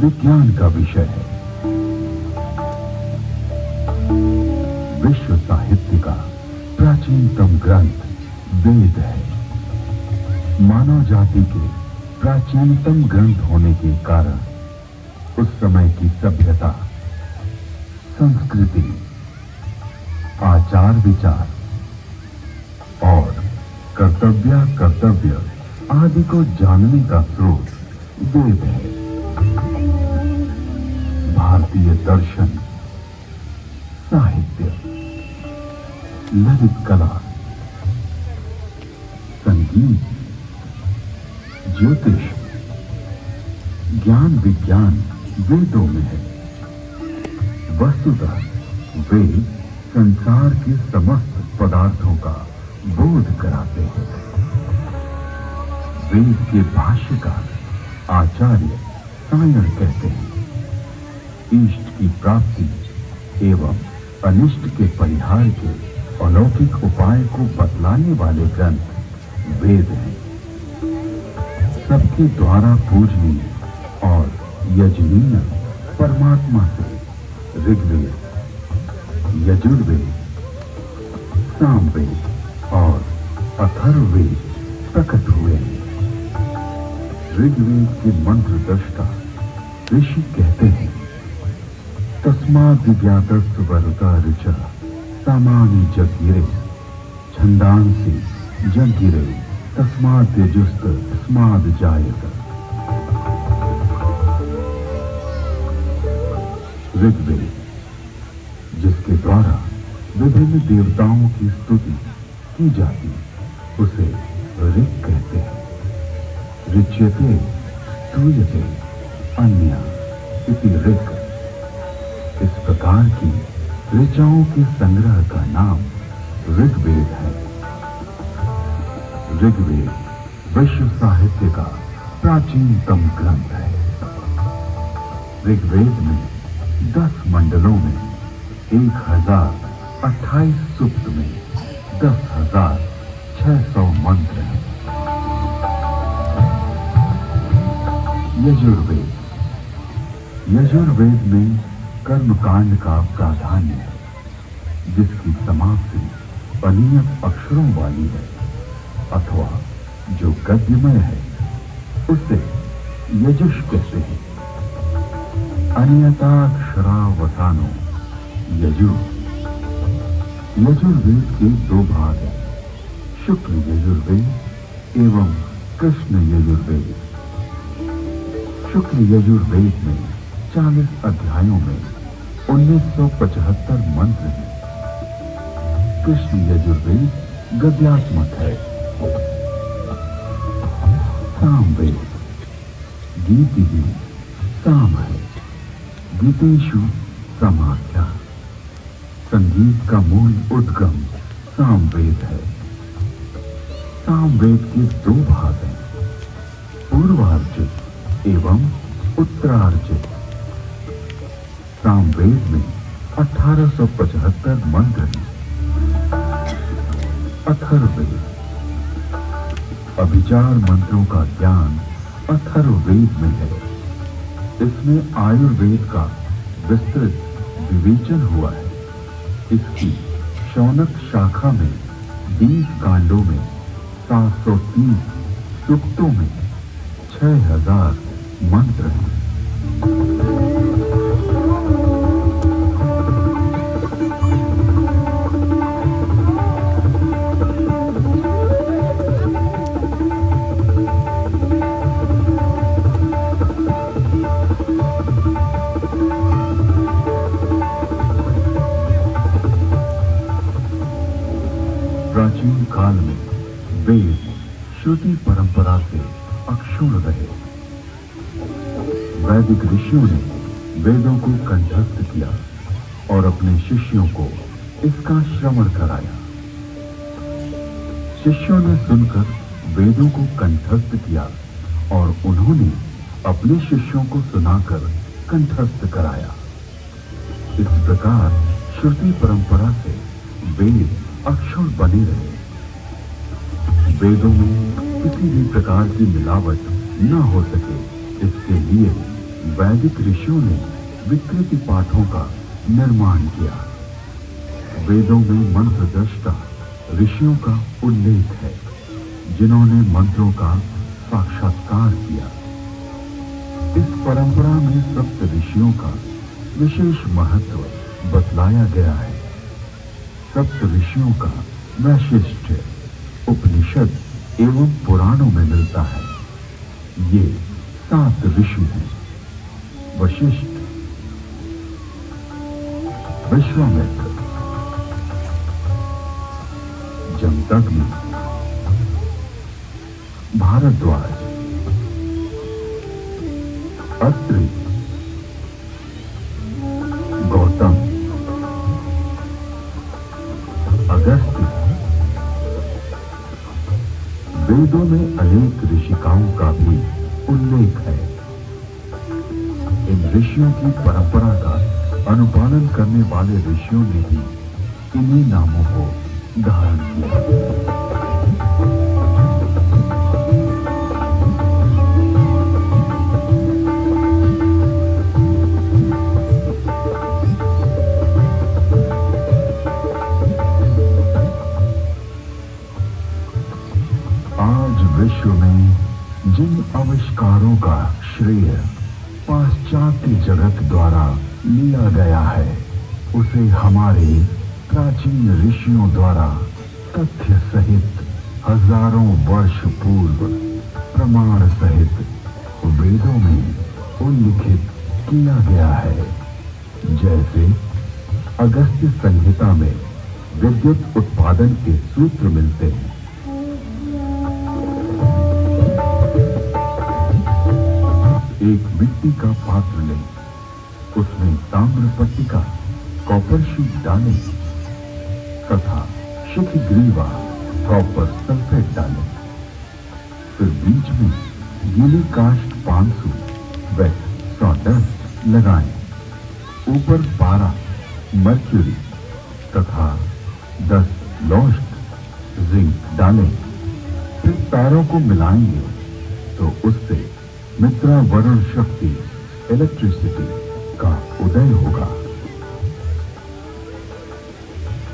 विज्ञान का विषय है। विश्व साहित्य का प्राचीनतम ग्रंथ वेद है। मानव जाति के प्राचीनतम ग्रंथ होने के कारण उस समय की सभ्यता, संस्कृति, आचार विचार और कर्तव्य आदि को जानने का स्रोत वेद है। भारतीय दर्शन, साहित्य, ललित कला, संगीत, ज्योतिष, ज्ञान विज्ञान वेदों में है। वस्तुतः वेद संसार के समस्त पदार्थों का बोध कराते हैं। वेद के भाष्यकार आचार्य सायण कहते हैं, इष्ट की प्राप्ति एवं अनिष्ट के परिहार के अलौकिक उपाय को बतलाने वाले ग्रंथ वेद हैं। सबके द्वारा पूजनीय और यजनीय परमात्मा से ऋग्वेद, यजुर्वेद, सामवेद और अथर्ववेद प्रकट हुए हैं। ऋग्वेद के मंत्र दृष्टा ऋषि कहते हैं, तस्माद् विज्ञातस्य वरुता ऋचा सामानि जगिरे छंदांसि जगिरे तस्माद् यजुस्त तस्माद् जायत। ऋग्वेद, जिसके द्वारा विभिन्न देवताओं की स्तुति की जाती, उसे ऋग कहते हैं। ऋच्यते स्तूयते अन्या इति ऋग। इस प्रकार की ऋचाओं के संग्रह का नाम ऋग्वेद है। ऋग्वेद विश्व साहित्य का प्राचीनतम ग्रंथ है। ऋग्वेद में 10 मंडलों में 1028 सूक्त में 10,600 मंत्र हैं। यजुर्वेद, यजुर्वेद में कर्मकांड का प्राधान्य है, जिसकी समाप्ति अनियत अक्षरों वाली है अथवा जो गद्यमय है, उसे यजुष कहते हैं। अनियताक्षरावसानो यजुर। यजुर्वेद के 2 भाग हैं, शुक्ल यजुर्वेद एवं कृष्ण यजुर्वेद। शुक्ल यजुर्वेद में 40 अध्यायों में 1975 मंत्र हैं। कृष्ण यजुर्वेद गद्यात्मक है। सामवेद, गीति भी साम है। गीतेषु समाख्या। संगीत का मूल उद्गम सामवेद है। सामवेद के 2 भाग हैं, पूर्वार्जित एवं उत्तरार्जित। सामवेद में 1875 मंत्र हैं। अथर्ववेद, अभिचार मंत्रों का ज्ञान अथर्ववेद में है। इसमें आयुर्वेद का विस्तृत विवेचन हुआ है। इसकी शौनक शाखा में 20 कांडों में 730 सूक्तों में 6000 मंत्र हैं। प्राचीन काल में वेद श्रुति परंपरा से अक्षुण्ण रहे। वैदिक ऋषियों ने वेदों को कंठस्थ किया और अपने शिष्यों को इसका श्रवण कराया। शिष्यों ने सुनकर वेदों को कंठस्थ किया और उन्होंने अपने शिष्यों को सुनाकर कंठस्थ कराया। इस प्रकार श्रुति परंपरा से वेद अक्षुण्ण बने रहे। वेदों में किसी भी प्रकार की मिलावट न हो सके, इसके लिए वैदिक ऋषियों ने विकृति पाठों का निर्माण किया। वेदों में मंत्र दृष्टा ऋषियों का उल्लेख है, जिन्होंने मंत्रों का साक्षात्कार किया। इस परंपरा में सप्त ऋषियों का विशेष महत्व बतलाया गया है। सप्त ऋषियों का वैशिष्ट्य उपनिषद एवं पुराणों में मिलता है। ये 7 ऋषि हैं: वशिष्ठ, विश्वामित्र, जमदग्नि, भारद्वाज, अत्रि, गौतम, अगस्त्य। वेदों में अनेक ऋषिकाओं का भी उल्लेख है। इन ऋषियों की परंपरा का अनुपालन करने वाले ऋषियों ने भी इन्हीं नामों को धारण किया। आज विश्व में जिन आविष्कारों का श्रेय पाश्चात्य जगत द्वारा लिया गया है, उसे हमारे प्राचीन ऋषियों द्वारा तथ्य सहित हजारों वर्ष पूर्व प्रमाण सहित वेदों में उल्लिखित किया गया है। जैसे अगस्त्य संहिता में विद्युत उत्पादन के सूत्र मिलते हैं। एक मिट्टी का पात्र लें, उसमें ताम्र पट्टिका कॉपर शीट डालें तथा शिखग्रीवा कॉपर सल्फेट डालें। फिर बीच में गीली काष्ठ पानसु व सॉडस्ट लगाएं। ऊपर 12 मर्क्यूरी तथा 10 लोस्ट जिंक डालें। फिर तारों को मिलाएंगे तो उससे मित्रा वरुण शक्ति इलेक्ट्रिसिटी का उदय होगा।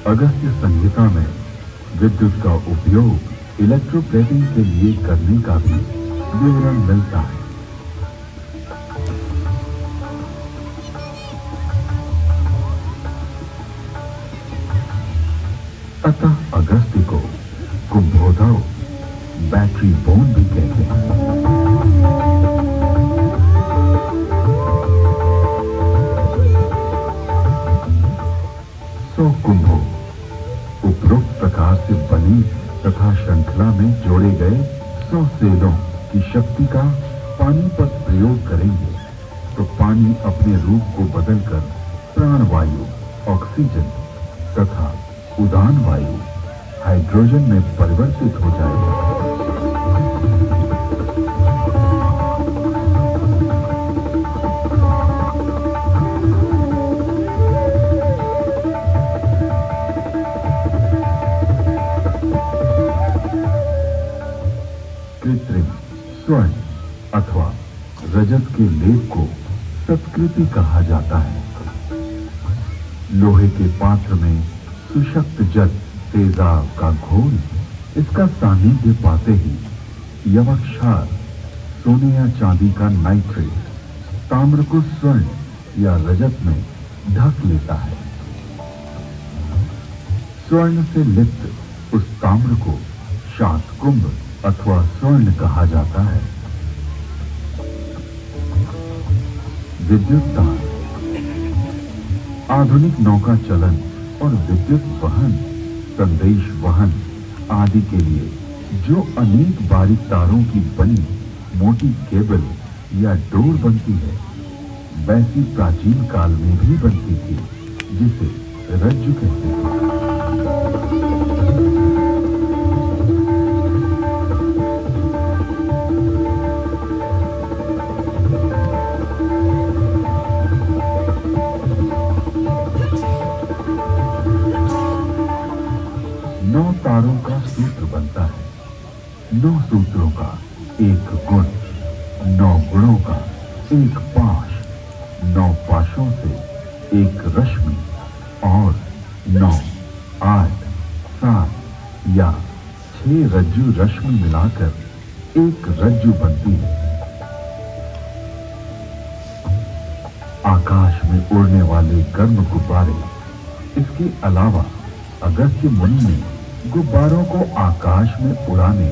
अगस्त्य संहिता में विद्युत का उपयोग इलेक्ट्रोप्लेटिंग के लिए करने का भी विवरण मिलता है। अतः अगस्त्य को कुंभोधव बैटरी बोन भी कहते हैं। कुंभों उपरोक्त प्रकार से बनी तथा श्रृंखला में जोड़े गए 100 सेलों की शक्ति का पानी पर प्रयोग करेंगे तो पानी अपने रूप को बदलकर प्राणवायु, ऑक्सीजन तथा उदान वायु, हाइड्रोजन में परिवर्तित हो जाएगा। कृत्रिम स्वर्ण अथवा रजत के लेप को सत्कृति कहा जाता है। लोहे के पात्र में सुशक्त जल तेजाब का घोल इसका सानिध्य पाते ही यवक्षार, सोने या चांदी का नाइट्रेट ताम्र को स्वर्ण या रजत में ढक लेता है। स्वर्ण से लिप्त उस ताम्र को शातकुंभ अथवा स्वर्ण कहा जाता है। विद्युत तार आधुनिक नौका चलन और विद्युत वहन, संदेश वहन आदि के लिए जो अनेक बारीक तारों की बनी मोटी केबल या डोर बनती है, वैसी प्राचीन काल में भी बनती थी, जिसे रज्जु कहते थे। तारों का सूत्र बनता है। 9 सूत्रों का एक गुण, 9 गुणों का एक पाठ। 9 पाशों से एक रश्मि और 9, 8, 7 या 6 रज्जु रश्मि मिलाकर एक रज्जु बनती है। आकाश में उड़ने वाले गर्म गुब्बारे। इसके अलावा अगस्त्य मुनि ने गुब्बारों को आकाश में उड़ाने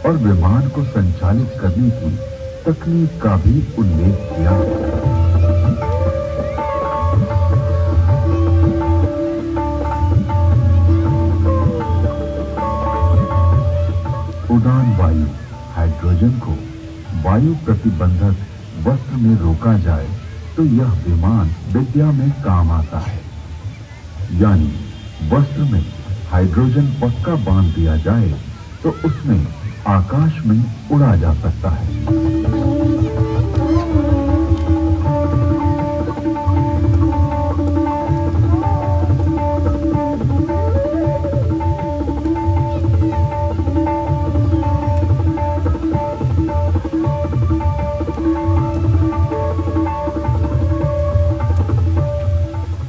और विमान को संचालित करने की तकनीक का भी उल्लेख किया है। उड़ान वायु हाइड्रोजन को वायु प्रतिबंधक वस्त्र में रोका जाए तो यह विमान विद्या में काम आता है। यानी वस्त्र में हाइड्रोजन पक्का बांध दिया जाए तो उसमें आकाश में उड़ा जा सकता है।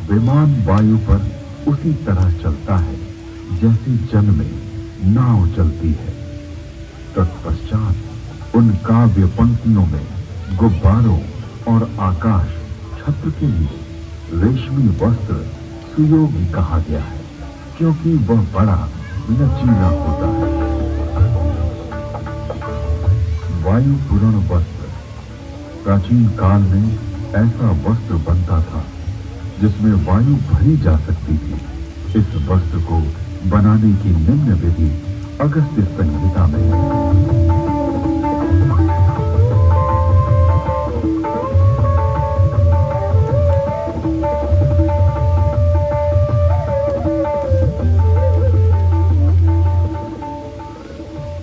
विमान वायु पर उसी तरह चलता है जैसे जल में नाव चलती है। तत्पश्चात उन काव्य पंक्तियों में गुब्बारों और आकाश छत्र के लिए रेशमी वस्त्र सुयोगी कहा गया है, क्योंकि वह बड़ा लचीला होता है। वायु पूर्ण वस्त्र। प्राचीन काल में ऐसा वस्त्र बनता था जिसमें वायु भरी जा सकती थी। इस वस्त्र को बनाने की निम्न विधि अगस्त्य संहिता में है।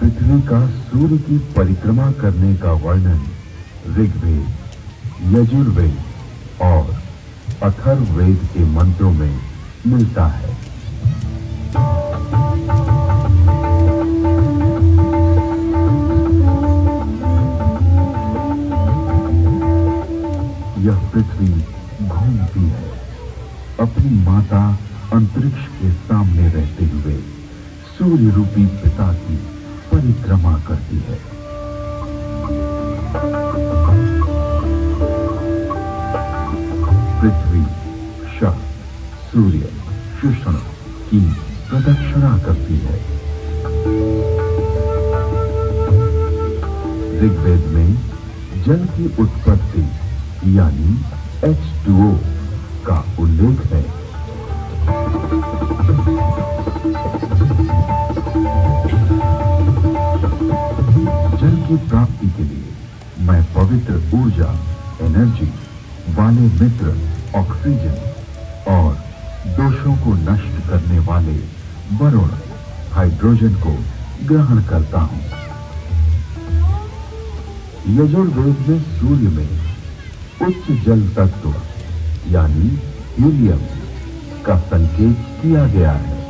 पृथ्वी का सूर्य की परिक्रमा करने का वर्णन ऋग्वेद, यजुर्वेद और अथर्ववेद के मंत्रों में मिलता है। यह पृथ्वी घूमती है, अपनी माता अंतरिक्ष के सामने रहते हुए सूर्य रूपी पिता की परिक्रमा करती है। पृथ्वी शः सूर्य शुष्ण की प्रदक्षिणा करती है। ऋग्वेद में जल की उत्पत्ति यानी H2O का उल्लेख है। जल की प्राप्ति के लिए मैं पवित्र ऊर्जा एनर्जी वाले मित्र ऑक्सीजन और दोषों को नष्ट करने वाले वरुण हाइड्रोजन को ग्रहण करता हूं। यजुर्वेद में सूर्य में उच्च जल तत्व यानी हीलियम का संकेत किया गया है।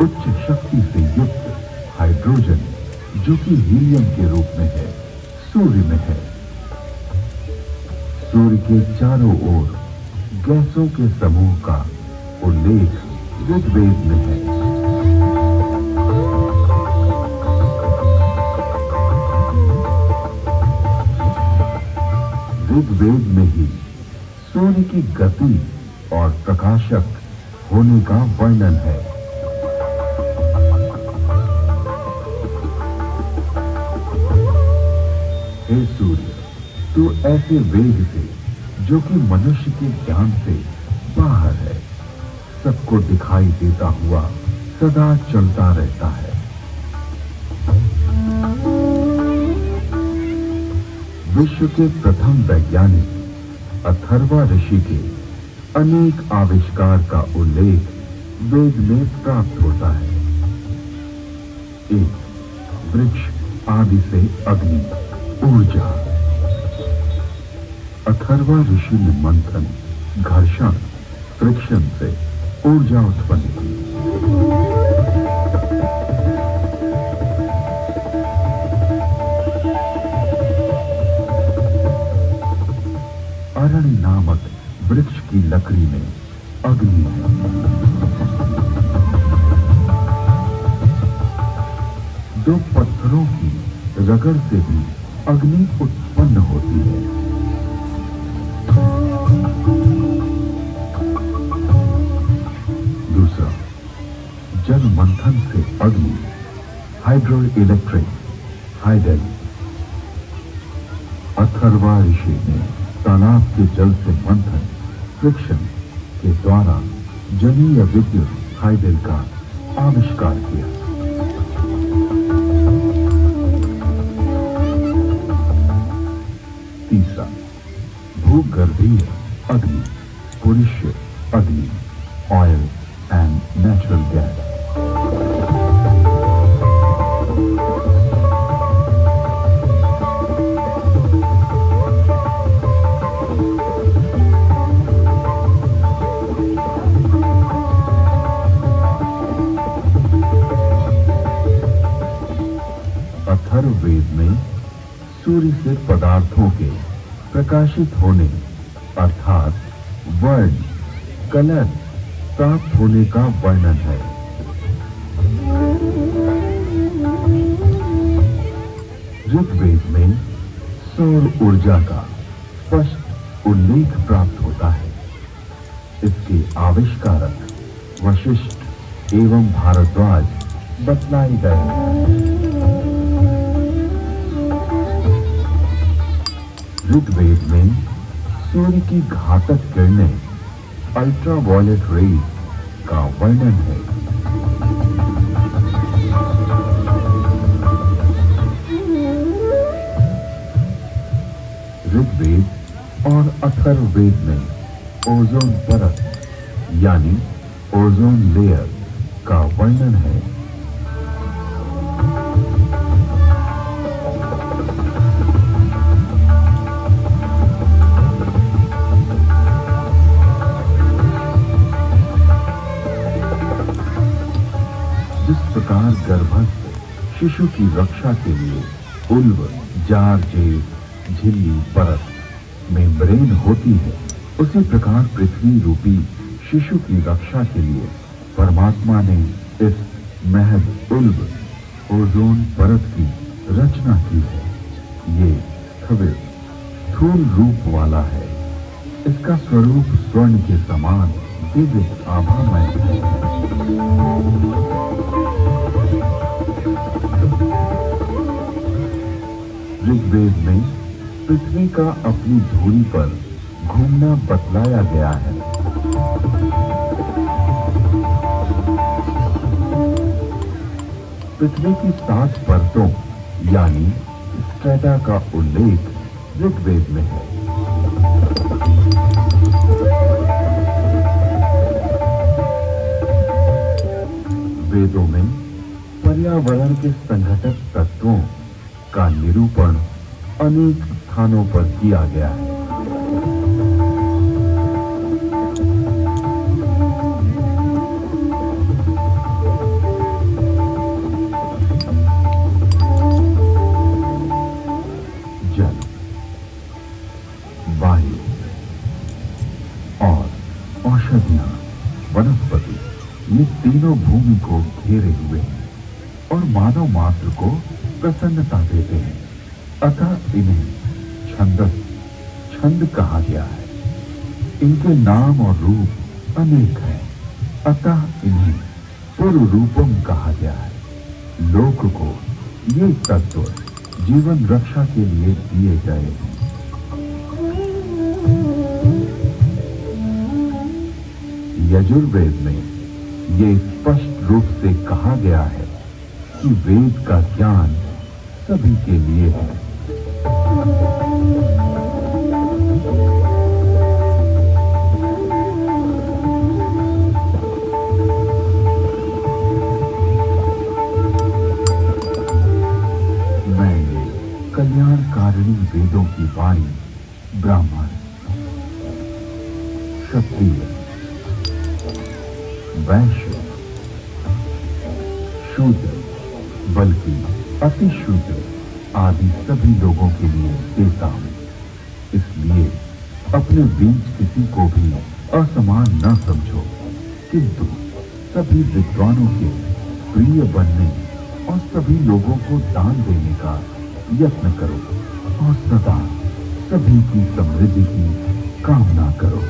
उच्च शक्ति से युक्त हाइड्रोजन जो कि हीलियम के रूप में है, सूर्य में है। सूर्य के चारों ओर गैसों के समूह का उल्लेख ऋग्वेद में है। ऋग्वेद में ही सूर्य की गति और प्रकाशक होने का वर्णन है। हे सूर्य, तू ऐसे वेग से जो कि मनुष्य के ज्ञान से बाहर है, सबको दिखाई देता हुआ सदा चलता रहता है। विश्व के प्रथम वैज्ञानिक अथर्वा ऋषि के अनेक आविष्कार का उल्लेख वेद में प्राप्त होता है। एक, वृक्ष आदि से अग्नि ऊर्जा। अथर्वा ऋषि ने मंथन, घर्षण, फ्रिक्शन से ऊर्जा उत्पन्न की। की लकड़ी में अग्नि है। दो पत्थरों की रगड़ से भी अग्नि उत्पन्न होती है। दूसरा, जल मंथन से अग्नि, हाइड्रो इलेक्ट्रिक, हाइडल। अथर्वा ऋषि ने तालाब के जल से मंथन, फ्रिक्शन के द्वारा जलीय विद्युत हाइडल का आविष्कार किया। तीसरा, भूगर्भीय अग्नि, पुरुष अग्नि, oil and natural gas. Atharvaveda में सूर्य से पदार्थों के प्रकाशित होने अर्थात वर्ण, कलर प्राप्त होने का वर्णन है। ऋग्वेद में सौर ऊर्जा का स्पष्ट उल्लेख प्राप्त होता है। इसके आविष्कारक वशिष्ठ एवं भारद्वाज बतलाए गए हैं। ऋग्वेद में सूर्य की घातक किरणें अल्ट्रावायलेट रेज का वर्णन है। ऋग्वेद और अथर्ववेद में ओजोन परत यानी ओजोन लेयर का वर्णन है। जिस प्रकार गर्भस्थ शिशु की रक्षा के लिए उल्व, जार, जेब, झिल्ली, परत, मेम्ब्रेन होती है, उसी प्रकार पृथ्वी रूपी शिशु की रक्षा के लिए परमात्मा ने इस महज उल्व, ओजोन परत की रचना की है। ये स्थविर, स्थूल रूप वाला है। इसका स्वरूप स्वर्ण के समान दिव्य आभामय है। ऋग्वेद में पृथ्वी का अपनी धुरी पर घूमना बतलाया गया है। पृथ्वी की 7 परतों यानी स्ट्रेटा का उल्लेख ऋग्वेद में है। वेदों में पर्यावरण के संघटक तत्वों का निरूपण अनेक स्थानों पर किया गया है। जल, वायु और औषधियां, वनस्पति, ये तीनों भूमि को घेरे हुए हैं और मानव मात्र को प्रसन्नता देते हैं। अतः इन्हें छंद कहा गया है। इनके नाम और रूप अनेक हैं। अतः इन्हें पूर्व रूपम कहा गया है। लोक को ये तत्व जीवन रक्षा के लिए दिए गए हैं। यजुर्वेद में ये स्पष्ट रूप से कहा गया है कि वेद का ज्ञान सभी के लिए है। मैं ये कल्याणकारिणी वेदों की वाणी ब्राह्मण, क्षत्रिय, वैश्य, शूद्र, बल्कि अति शूद्र आदि सभी लोगों के लिए देता हूं। इसलिए अपने बीच किसी को भी असमान न समझो, किंतु सभी विद्वानों के प्रिय बनने और सभी लोगों को दान देने का यत्न करो और सदा सभी की समृद्धि की कामना करो।